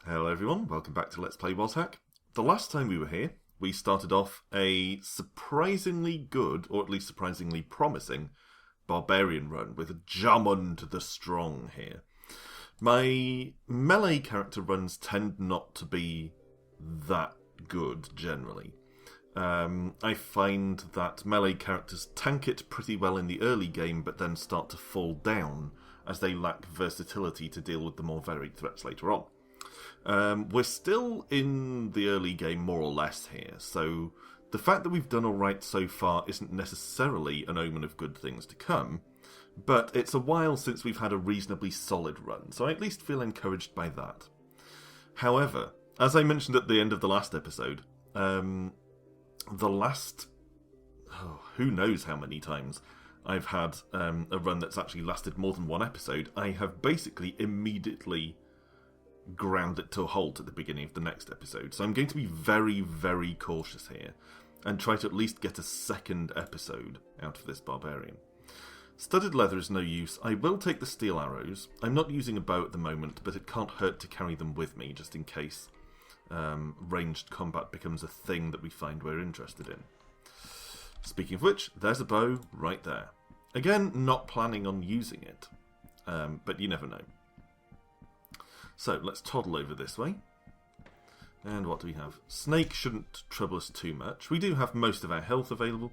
Hello everyone, welcome back to Let's Play WazHack. The last time we were here, we started off a surprisingly good, or at least surprisingly promising, Barbarian run with a Druid the Strong here. My melee character runs tend not to be that good, generally. I find that melee characters tank it pretty well in the early game, but then start to fall down as they lack versatility to deal with the more varied threats later on. We're still in the early game more or less here, so the fact that we've done alright so far isn't necessarily an omen of good things to come, but it's a while since we've had a reasonably solid run, so I at least feel encouraged by that. However, as I mentioned at the end of the last episode, who knows how many times I've had a run that's actually lasted more than one episode, I have basically immediately ground it to a halt at the beginning of the next episode. So I'm going to be very, very cautious here and try to at least get a second episode out of this Barbarian. Studded leather is no use. I will take the steel arrows. I'm not using a bow at the moment, but it can't hurt to carry them with me just in case ranged combat becomes a thing that we find we're interested in. Speaking of which, there's a bow right there. Again, not planning on using it, but you never know. So, let's toddle over this way. And what do we have? Snake shouldn't trouble us too much. We do have most of our health available.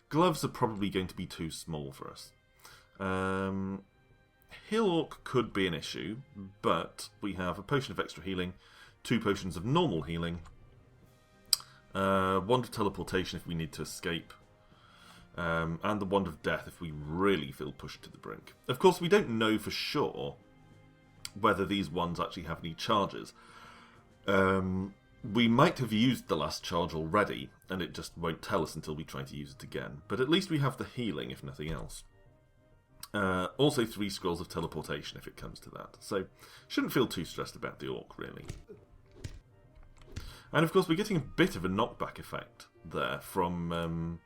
Gloves are probably going to be too small for us. Hill Orc could be an issue, but we have a potion of extra healing, 2 potions of normal healing, Wand of Teleportation if we need to escape, and the Wand of Death if we really feel pushed to the brink. Of course, we don't know for sure whether these ones actually have any charges. We might have used the last charge already, and it just won't tell us until we try to use it again. But at least we have the healing, if nothing else. Also 3 scrolls of teleportation, if it comes to that. So, shouldn't feel too stressed about the Orc, really. And of course, we're getting a bit of a knockback effect there from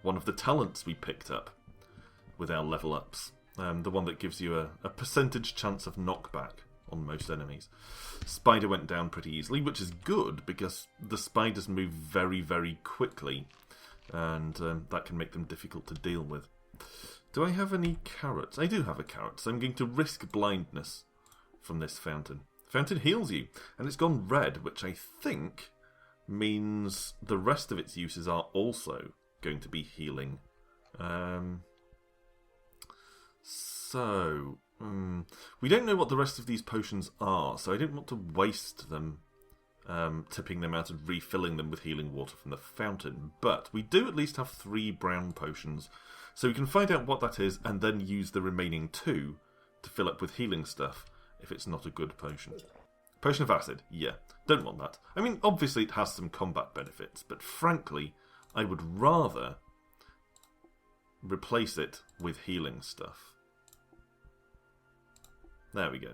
one of the talents we picked up with our level ups. The one that gives you a percentage chance of knockback on most enemies. Spider went down pretty easily, which is good because the spiders move very, very quickly, and that can make them difficult to deal with. Do I have any carrots? I do have a carrot, so I'm going to risk blindness from this fountain. Fountain heals you, and it's gone red, which I think means the rest of its uses are also going to be healing. So, we don't know what the rest of these potions are, so I don't want to waste them tipping them out and refilling them with healing water from the fountain. But we do at least have 3 brown potions, so we can find out what that is and then use the remaining 2 to fill up with healing stuff if it's not a good potion. Potion of Acid, yeah, don't want that. I mean, obviously it has some combat benefits, but frankly, I would rather replace it with healing stuff. There we go.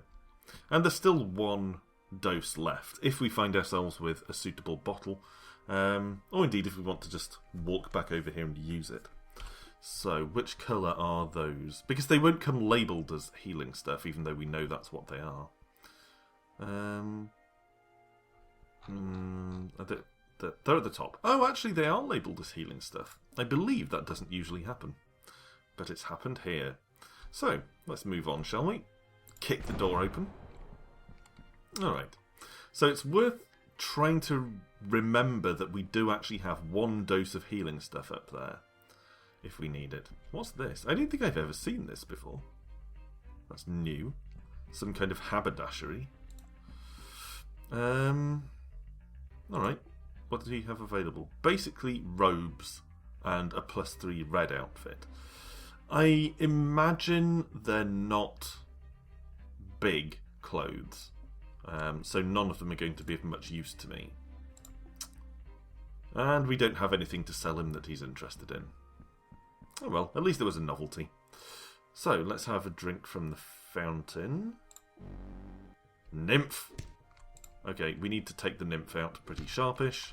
And there's still 1 dose left, if we find ourselves with a suitable bottle. Or indeed, if we want to just walk back over here and use it. So, which colour are those? Because they won't come labelled as healing stuff, even though we know that's what they are. They're at the top. Oh, actually, they are labelled as healing stuff. I believe that doesn't usually happen. But it's happened here. So, let's move on, shall we? Kick the door open. Alright. So it's worth trying to remember that we do actually have 1 dose of healing stuff up there, if we need it. What's this? I don't think I've ever seen this before. That's new. Some kind of haberdashery. Alright. What did he have available? Basically robes and a +3 red outfit. I imagine they're not big clothes, so none of them are going to be of much use to me. And we don't have anything to sell him that he's interested in. Oh well, at least there was a novelty. So, let's have a drink from the fountain. Nymph! Okay, we need to take the nymph out pretty sharpish.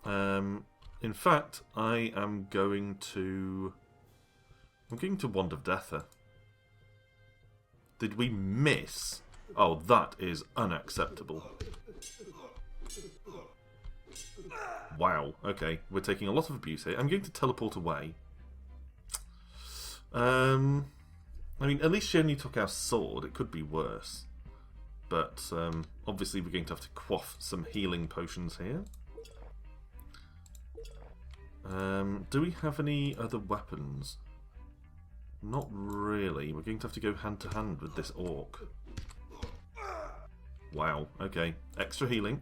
In fact, I am going to I'm getting to Wand of Death here. Did we miss? Oh, that is unacceptable. Wow, okay. We're taking a lot of abuse here. I'm going to teleport away. I mean, at least she only took our sword. It could be worse. But, obviously we're going to have to quaff some healing potions here. Do we have any other weapons? Not really. We're going to have to go hand to hand with this orc. Wow, okay. Extra healing.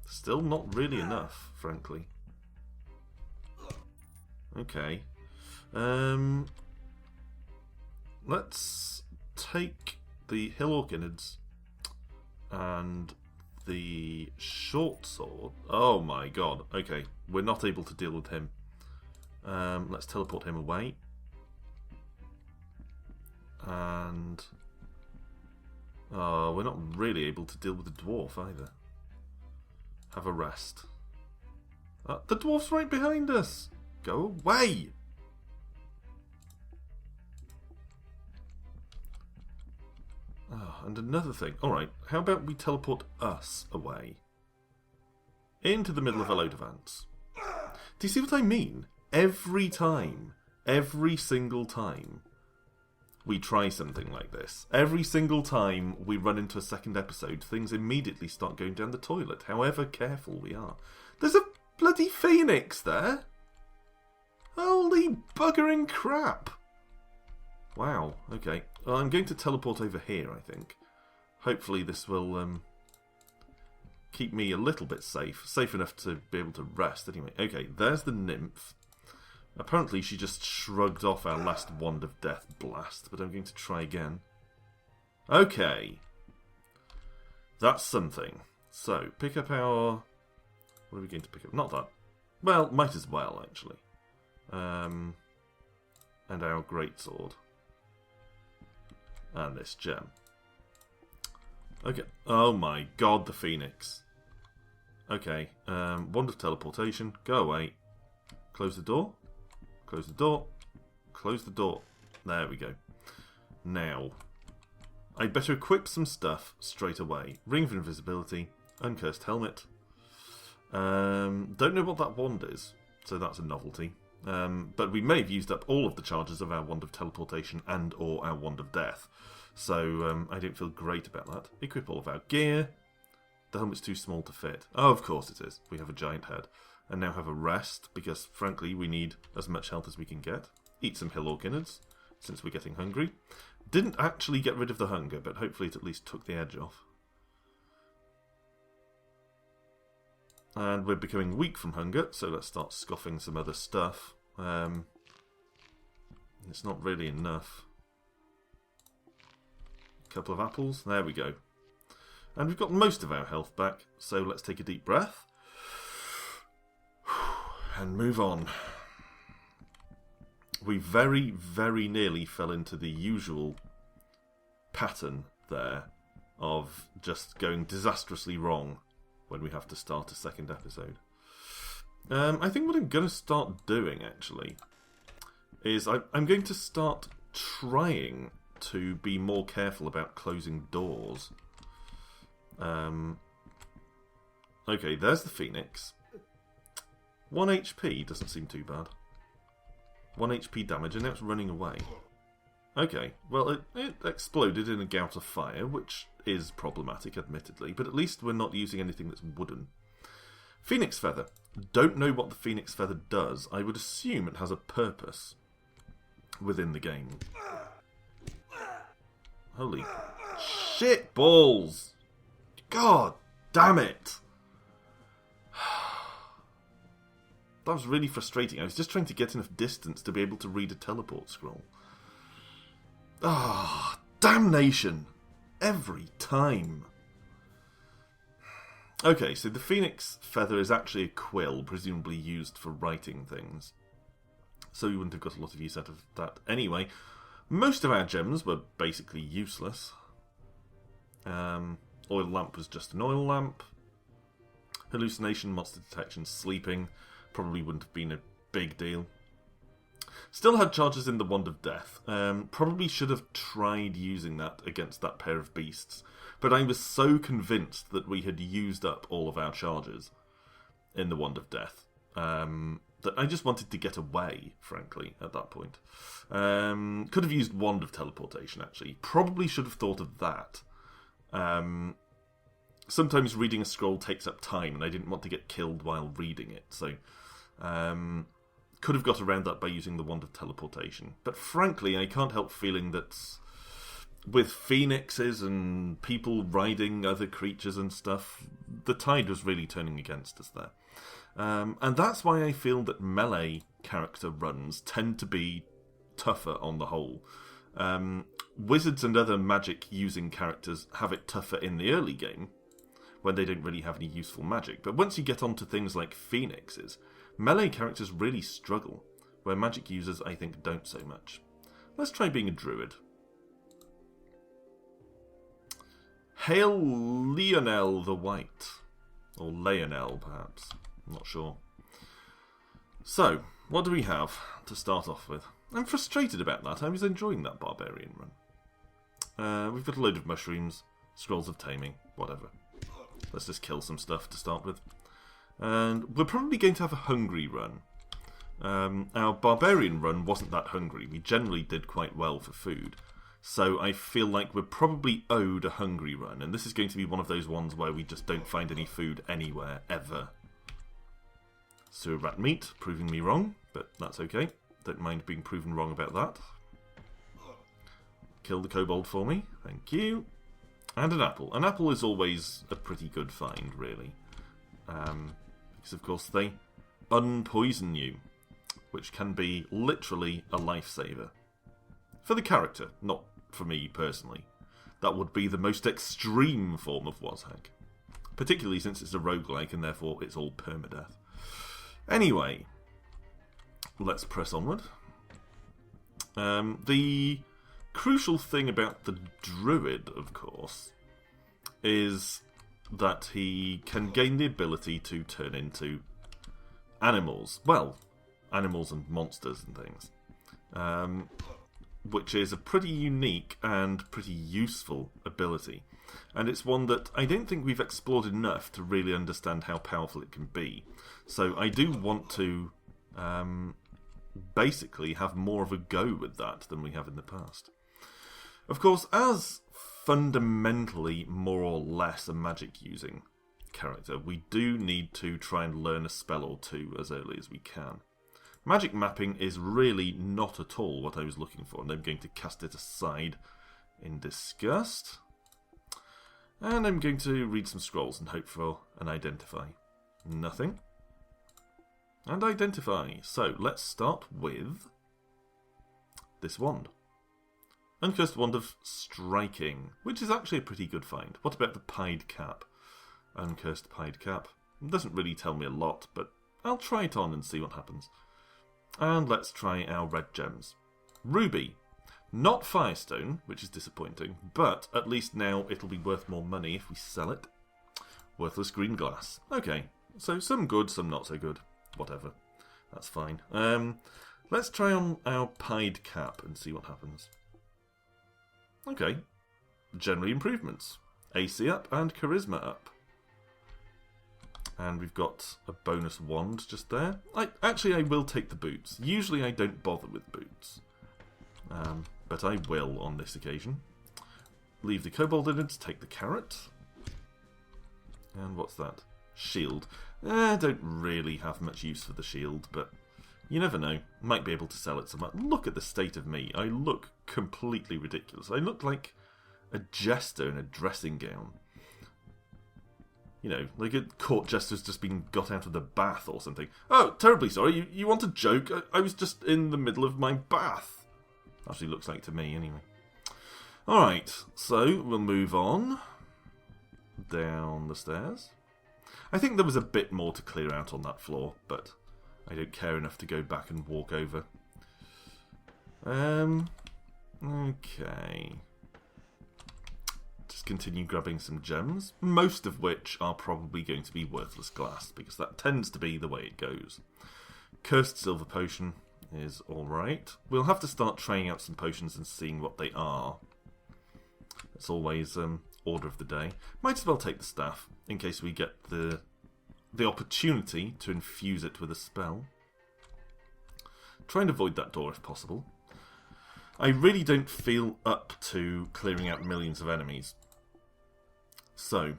Still not really enough, frankly. Okay. Let's take the hill orc innards and the short sword. Oh my god. Okay, we're not able to deal with him. Let's teleport him away. And we're not really able to deal with the dwarf either. Have a rest. The dwarf's right behind us. Go away. And another thing. Alright, how about we teleport us away? Into the middle of a load of ants. Do you see what I mean? Every time, every single time we try something like this, every single time we run into a second episode, things immediately start going down the toilet, however careful we are. There's a bloody phoenix there! Holy buggering crap! Wow, okay. Well, I'm going to teleport over here, I think. Hopefully this will keep me a little bit safe. Safe enough to be able to rest anyway. Okay, there's the nymph. Apparently she just shrugged off our last Wand of Death blast, but I'm going to try again. Okay. That's something. So, pick up our... What are we going to pick up? Not that. Well, might as well, actually. And our greatsword. And this gem. Okay. Oh my god, the phoenix. Okay. Wand of teleportation. Go away. Close the door. Close the door. Close the door. There we go. Now, I'd better equip some stuff straight away. Ring of Invisibility. Uncursed Helmet. Don't know what that wand is, so that's a novelty. But we may have used up all of the charges of our Wand of Teleportation and or our Wand of Death. So I don't feel great about that. Equip all of our gear. The helmet's too small to fit. Oh, of course it is. We have a giant head. And now have a rest, because frankly we need as much health as we can get. Eat some hill orc innards, since we're getting hungry. Didn't actually get rid of the hunger, but hopefully it at least took the edge off. And we're becoming weak from hunger, so let's start scoffing some other stuff. It's not really enough. A couple of apples, there we go. And we've got most of our health back, so let's take a deep breath. And move on. We very, very nearly fell into the usual pattern there of just going disastrously wrong when we have to start a second episode. I think what I'm going to start doing, actually, is I'm going to start trying to be more careful about closing doors. Okay, there's the phoenix. 1 HP doesn't seem too bad. 1 HP damage, and now it's running away. Okay, well, it exploded in a gout of fire, which is problematic, admittedly, but at least we're not using anything that's wooden. Phoenix Feather. Don't know what the Phoenix Feather does. I would assume it has a purpose within the game. Holy shit balls! God damn it! That was really frustrating. I was just trying to get enough distance to be able to read a teleport scroll. Ah, damnation! Every time. Okay, so the Phoenix Feather is actually a quill, presumably used for writing things. So we wouldn't have got a lot of use out of that anyway. Most of our gems were basically useless. Oil lamp was just an oil lamp. Hallucination, monster detection, sleeping. Probably wouldn't have been a big deal. Still had charges in the Wand of Death. Probably should have tried using that against that pair of beasts. But I was so convinced that we had used up all of our charges in the Wand of Death that I just wanted to get away, frankly, at that point. Could have used Wand of Teleportation, actually. Probably should have thought of that. Sometimes reading a scroll takes up time, and I didn't want to get killed while reading it, so... could have got around that by using the Wand of Teleportation. But frankly, I can't help feeling that with phoenixes and people riding other creatures and stuff, the tide was really turning against us there. And that's why I feel that melee character runs tend to be tougher on the whole. Wizards and other magic-using characters have it tougher in the early game, when they don't really have any useful magic. But once you get onto things like phoenixes, melee characters really struggle, where magic users, I think, don't so much. Let's try being a druid. Hail Lionel the White. Or Leonel, perhaps. I'm not sure. So, what do we have to start off with? I'm frustrated about that. I was enjoying that Barbarian run. We've got a load of mushrooms, scrolls of taming, whatever. Let's just kill some stuff to start with. And we're probably going to have a hungry run. Our Barbarian run wasn't that hungry. We generally did quite well for food. So I feel like we're probably owed a hungry run. And this is going to be one of those ones where we just don't find any food anywhere, ever. Sewer rat meat, proving me wrong, but that's okay. Don't mind being proven wrong about that. Kill the kobold for me, thank you. And an apple. An apple is always a pretty good find, really. Because, of course, they unpoison you, which can be literally a lifesaver. For the character, not for me personally. That would be the most extreme form of WazHack. Particularly since it's a roguelike and therefore it's all permadeath. Anyway, let's press onward. The crucial thing about the Druid, of course, is that he can gain the ability to turn into animals. Well, animals and monsters and things. Which is a pretty unique and pretty useful ability. And it's one that I don't think we've explored enough to really understand how powerful it can be. So I do want to basically have more of a go with that than we have in the past. Of course, as fundamentally more or less a magic-using character, we do need to try and learn a spell or two as early as we can. Magic mapping is really not at all what I was looking for, and I'm going to cast it aside in disgust. And I'm going to read some scrolls and hope for an identify. Nothing. And identify. So, let's start with this wand. Uncursed Wand of Striking, which is actually a pretty good find. What about the Pied Cap? Uncursed Pied Cap. It doesn't really tell me a lot, but I'll try it on and see what happens. And let's try our red gems. Ruby. Not Firestone, which is disappointing, but at least now it'll be worth more money if we sell it. Worthless green glass. Okay, so some good, some not so good. Whatever. That's fine. Let's try on our Pied Cap and see what happens. Okay. Generally improvements. AC up and Charisma up. And we've got a bonus wand just there. I will take the boots. Usually I don't bother with boots. But I will on this occasion. Leave the kobold in it, take the carrot. And what's that? Shield. I don't really have much use for the shield, but you never know. Might be able to sell it somewhere. Look at the state of me. I look completely ridiculous. I look like a jester in a dressing gown. You know, like a court jester's just been got out of the bath or something. Oh, terribly sorry. You want a joke? I was just in the middle of my bath. Actually looks like to me, anyway. Alright, so we'll move on. Down the stairs. I think there was a bit more to clear out on that floor, but I don't care enough to go back and walk over. Okay. Just continue grabbing some gems, most of which are probably going to be worthless glass, because that tends to be the way it goes. Cursed silver potion. is alright. We'll have to start trying out some potions and seeing what they are. It's always order of the day. Might as well take the staff, in case we get the opportunity to infuse it with a spell. Try and avoid that door if possible. I really don't feel up to clearing out millions of enemies. So,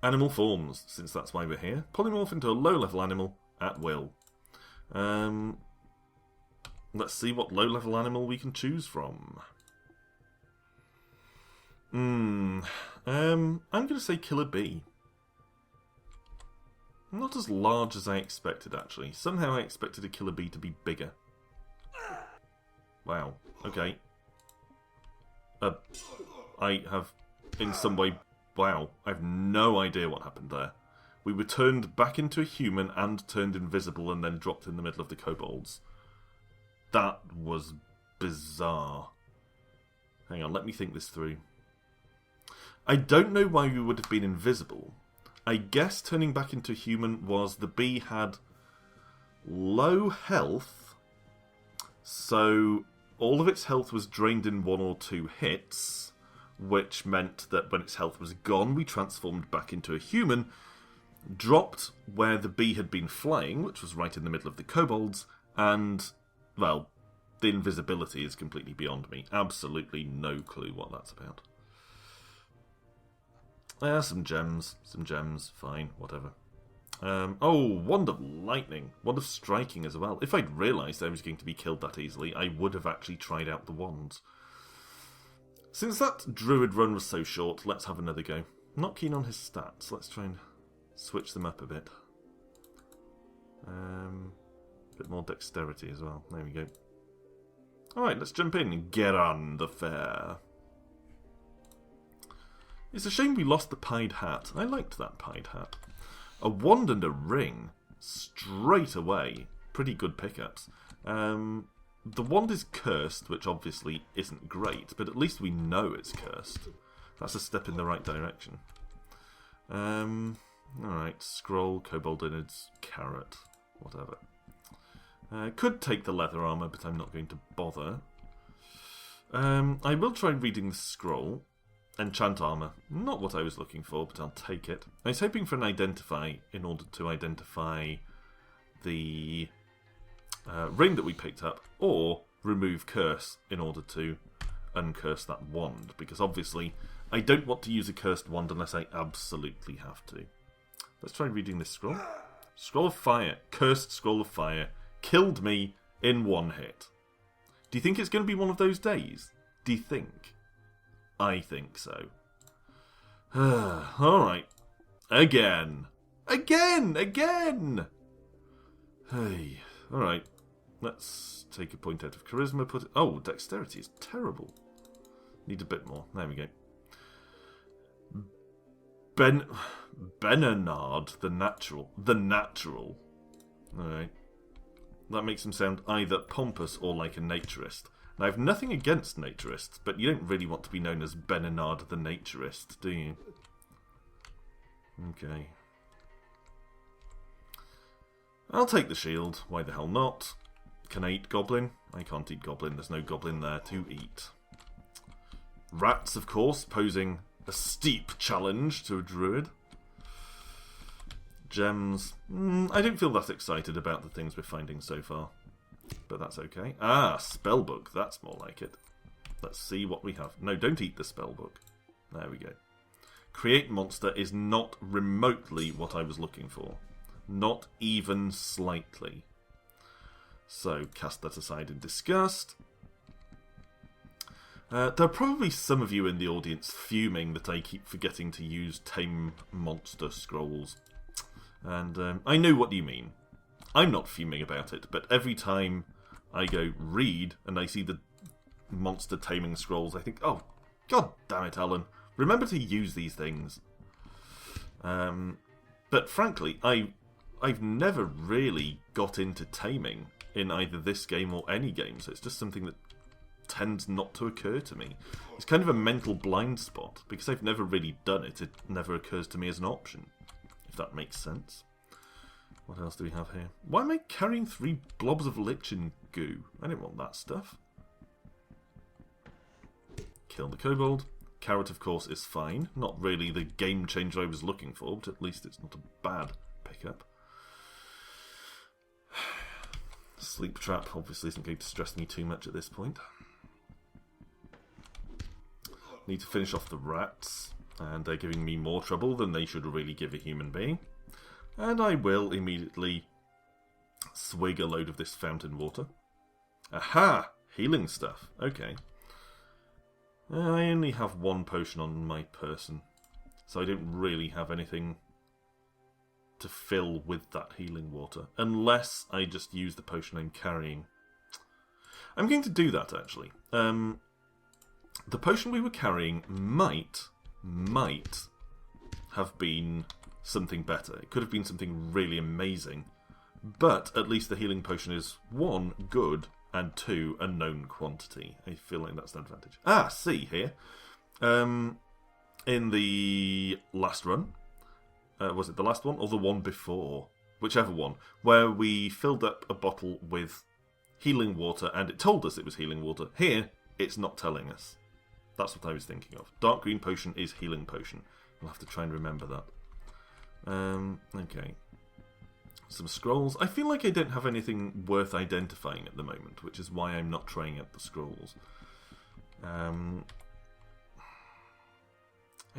animal forms, since that's why we're here. Polymorph into a low-level animal at will. Let's see what low-level animal we can choose from. I'm going to say killer bee. Not as large as I expected, actually. Somehow I expected a killer bee to be bigger. Wow. Okay. I have, in some way... Wow. I have no idea what happened there. We were turned back into a human and turned invisible and then dropped in the middle of the kobolds. That was bizarre. Hang on, let me think this through. I don't know why we would have been invisible. I guess turning back into a human was the bee had low health, so all of its health was drained in 1 or 2 hits, which meant that when its health was gone, we transformed back into a human, dropped where the bee had been flying, which was right in the middle of the kobolds, and, well, the invisibility is completely beyond me. Absolutely no clue what that's about. Some gems, fine, whatever. Oh, Wand of Lightning, Wand of Striking as well. If I'd realised I was going to be killed that easily, I would have actually tried out the wands. Since that Druid run was so short, let's have another go. Not keen on his stats, let's try and switch them up a bit. A bit more dexterity as well, there we go. Alright, let's jump in and get on the fair. It's a shame we lost the pied hat. I liked that pied hat. A wand and a ring. Straight away. Pretty good pickups. The wand is cursed, which obviously isn't great, but at least we know it's cursed. That's a step in the right direction. Alright, scroll, kobold innards, carrot, whatever. Could take the leather armour, but I'm not going to bother. I will try reading the scroll. Enchant armour. Not what I was looking for, but I'll take it. I was hoping for an identify in order to identify the ring that we picked up, or remove curse in order to uncurse that wand, because obviously I don't want to use a cursed wand unless I absolutely have to. Let's try reading this scroll. Scroll of Fire. Cursed Scroll of Fire. Killed me in 1 hit. Do you think it's going to be one of those days? Do you think? I think so. Alright. Again. Again! Hey. Alright. Let's take a point out of charisma. Put it... Oh, dexterity is terrible. Need a bit more. There we go. Benenard, the natural. The natural. Alright. That makes him sound either pompous or like a naturist. Now, I have nothing against naturists, but you don't really want to be known as Benenard the Naturist, do you? Okay. I'll take the shield. Why the hell not? Can I eat goblin? I can't eat goblin. There's no goblin there to eat. Rats, of course, posing a steep challenge to a druid. Gems. I don't feel that excited about the things we're finding so far. But that's okay. Ah, spellbook. That's more like it. Let's see what we have. No, don't eat the spellbook. There we go. Create monster is not remotely what I was looking for. Not even slightly. So, cast that aside in disgust. There are probably some of you in the audience fuming that I keep forgetting to use tame monster scrolls. And I know what you mean. I'm not fuming about it, but every time I go read and I see the monster taming scrolls, I think, oh, god damn it, Alan. Remember to use these things. But frankly, I've never really got into taming in either this game or any game, so it's just something that tends not to occur to me. It's kind of a mental blind spot. Because I've never really done it, it never occurs to me as an option, if that makes sense. What else do we have here? Why am I carrying 3 blobs of lichen goo? I don't want that stuff. Kill the kobold. Carrot, of course, is fine. Not really the game changer I was looking for, but at least it's not a bad pickup. Sleep trap obviously isn't going to stress me too much at this point. Need to finish off the rats, and they're giving me more trouble than they should really give a human being. And I will immediately swig a load of this fountain water. Aha! Healing stuff. Okay. I only have 1 potion on my person, so I don't really have anything to fill with that healing water, unless I just use the potion I'm carrying. I'm going to do that, actually. The potion we were carrying might have been something better. It could have been something really amazing, but at least the healing potion is 1, good, and 2, a known quantity. I feel like that's an advantage. Ah, see here. In the last run, was it the last one or the one before? Whichever one, where we filled up a bottle with healing water and it told us it was healing water. Here, it's not telling us. That's what I was thinking of. Dark green potion is healing potion. We'll have to try and remember that. Okay. Some scrolls. I feel like I don't have anything worth identifying at the moment, which is why I'm not trying out the scrolls. I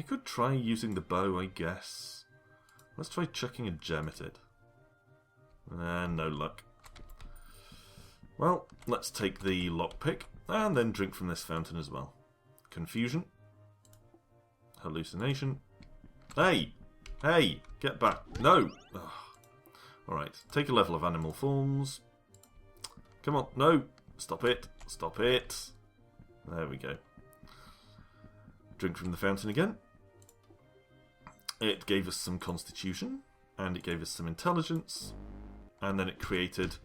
could try using the bow, I guess. Let's try chucking a gem at it. No luck. Well, let's take the lockpick and then drink from this fountain as well. Confusion. Hallucination. Hey! Hey! Get back. No! Ugh. Alright, take a level of animal forms. Come on, no! Stop it. Stop it. There we go. Drink from the fountain again. It gave us some constitution, and it gave us some intelligence, and then it created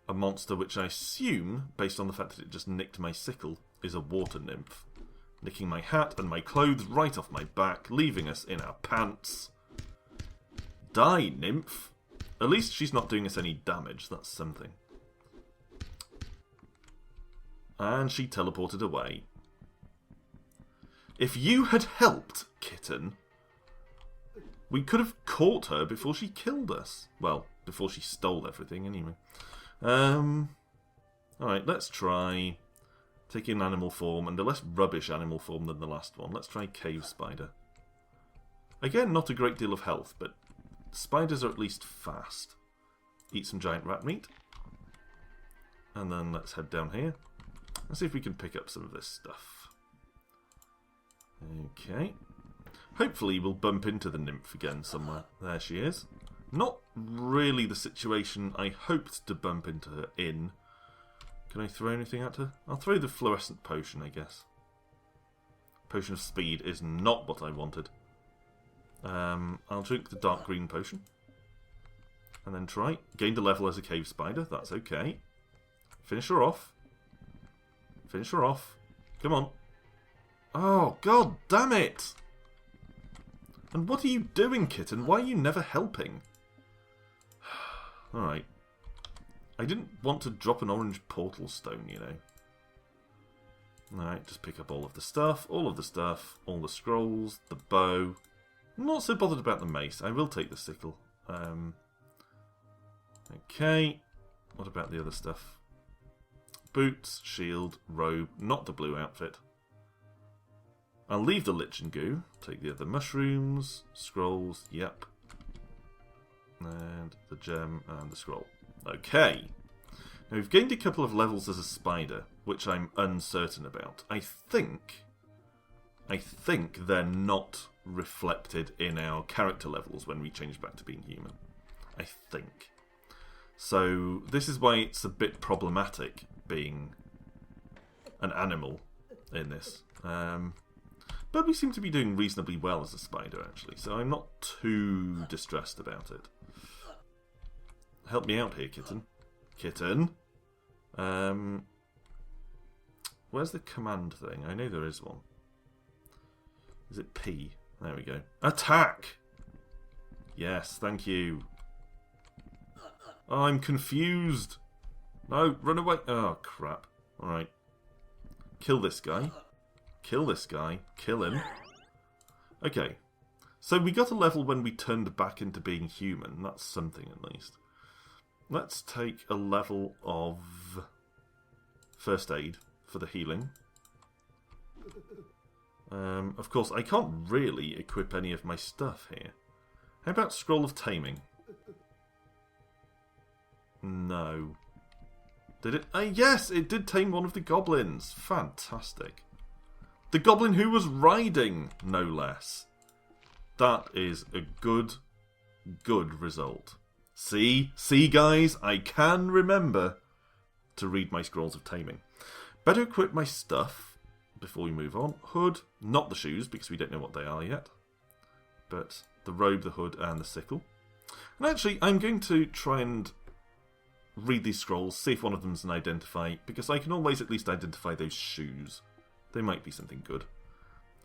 a monster which I assume, based on the fact that it just nicked my sickle, is a water nymph. Nicking my hat and my clothes right off my back, leaving us in our pants. Die, nymph! At least she's not doing us any damage, that's something. And she teleported away. If you had helped, kitten, we could have caught her before she killed us. Well, before she stole everything, anyway. Alright, let's try taking an animal form, and a less rubbish animal form than the last one. Let's try cave spider. Again, not a great deal of health, but spiders are at least fast. Eat some giant rat meat. And then let's head down here. Let's see if we can pick up some of this stuff. Okay. Hopefully we'll bump into the nymph again somewhere. There she is. Not really the situation I hoped to bump into her in. Can I throw anything at her? I'll throw the fluorescent potion, I guess. Potion of speed is not what I wanted. I'll drink the dark green potion. And then try. Gained a level as a cave spider. That's okay. Finish her off. Finish her off. Come on. Oh, god damn it! And what are you doing, kitten? Why are you never helping? Alright. I didn't want to drop an orange portal stone, you know. Alright, just pick up all of the stuff, all the scrolls, the bow. I'm not so bothered about the mace. I will take the sickle. Okay. What about the other stuff? Boots, shield, robe, not the blue outfit. I'll leave the lichen goo, take the other mushrooms, scrolls, yep. And the gem and the scroll. Okay. Now we've gained a couple of levels as a spider, which I'm uncertain about. I think they're not reflected in our character levels when we change back to being human. I think. So this is why it's a bit problematic being an animal in this. But we seem to be doing reasonably well as a spider, actually, so I'm not too distressed about it. Help me out here, kitten. Kitten? Where's the command thing? I know there is one. Is it P? There we go. Attack! Yes, thank you. I'm confused. No, run away. Oh, crap. Alright. Kill this guy. Kill this guy. Kill him. Okay. So we got a level when we turned back into being human. That's something at least. Let's take a level of first aid for the healing. Of course, I can't really equip any of my stuff here. How about Scroll of Taming? No. Did it? Yes, it did tame one of the goblins. Fantastic. The goblin who was riding, no less. That is a good result. See, guys, I can remember to read my Scrolls of Taming. Better equip my stuff before we move on. Hood, not the shoes, because we don't know what they are yet. But the robe, the hood, and the sickle. And actually, I'm going to try and read these scrolls, see if one of them's an identify, because I can always at least identify those shoes. They might be something good.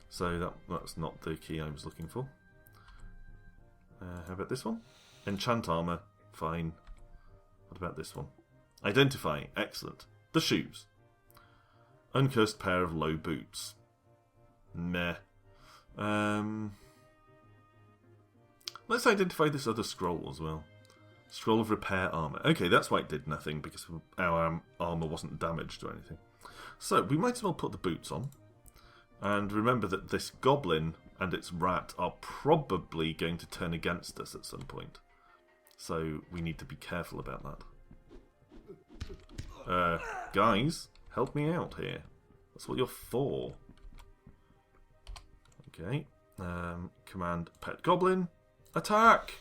So that's not the key I was looking for. How about this one? Enchant armor, fine. What about this one? Identify, excellent. The shoes. Uncursed pair of low boots. Meh. Let's identify this other scroll as well. Scroll of repair armor. Okay, that's why it did nothing, because our armor wasn't damaged or anything. So, we might as well put the boots on. And remember that this goblin and its rat are probably going to turn against us at some point. So, we need to be careful about that. Guys, help me out here. That's what you're for. Okay. Command pet goblin. Attack!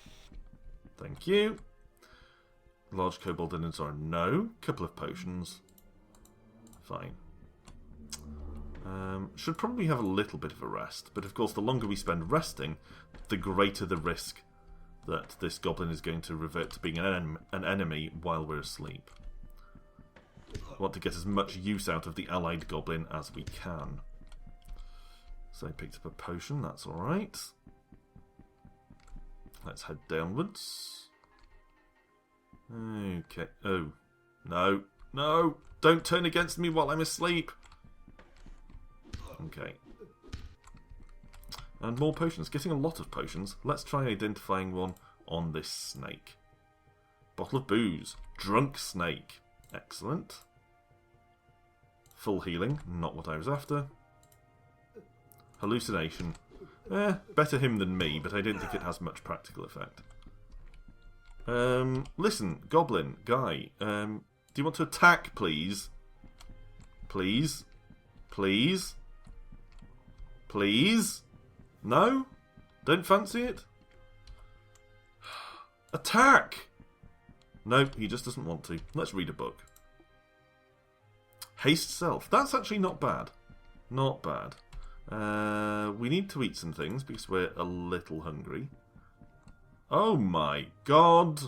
Thank you. Large kobold dinosaur, no. Couple of potions. Fine. Should probably have a little bit of a rest, but of course the longer we spend resting, the greater the risk that this goblin is going to revert to being an enemy while we're asleep. Want to get as much use out of the allied goblin as we can. So I picked up a potion, that's alright. Let's head downwards. Okay. Oh. No. No! Don't turn against me while I'm asleep! Okay. And more potions. Getting a lot of potions. Let's try identifying one on this snake. Bottle of booze. Drunk snake. Excellent. Full healing. Not what I was after. Hallucination. Better him than me, but I don't think it has much practical effect. Listen, goblin, guy, do you want to attack, please? Please? Please? Please? No? Don't fancy it? Attack! No, he just doesn't want to. Let's read a book. Haste self. That's actually not bad. Not bad. We need to eat some things because we're a little hungry. Oh my god!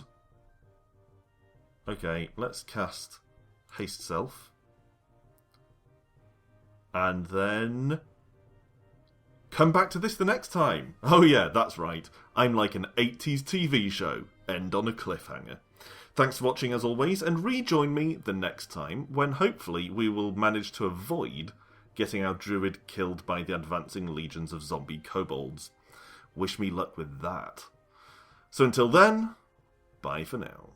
Okay, let's cast Haste Self. And then come back to this the next time. Oh yeah, that's right. I'm like an 80s TV show. End on a cliffhanger. Thanks for watching as always, and rejoin me the next time when hopefully we will manage to avoid getting our druid killed by the advancing legions of zombie kobolds. Wish me luck with that. So until then, bye for now.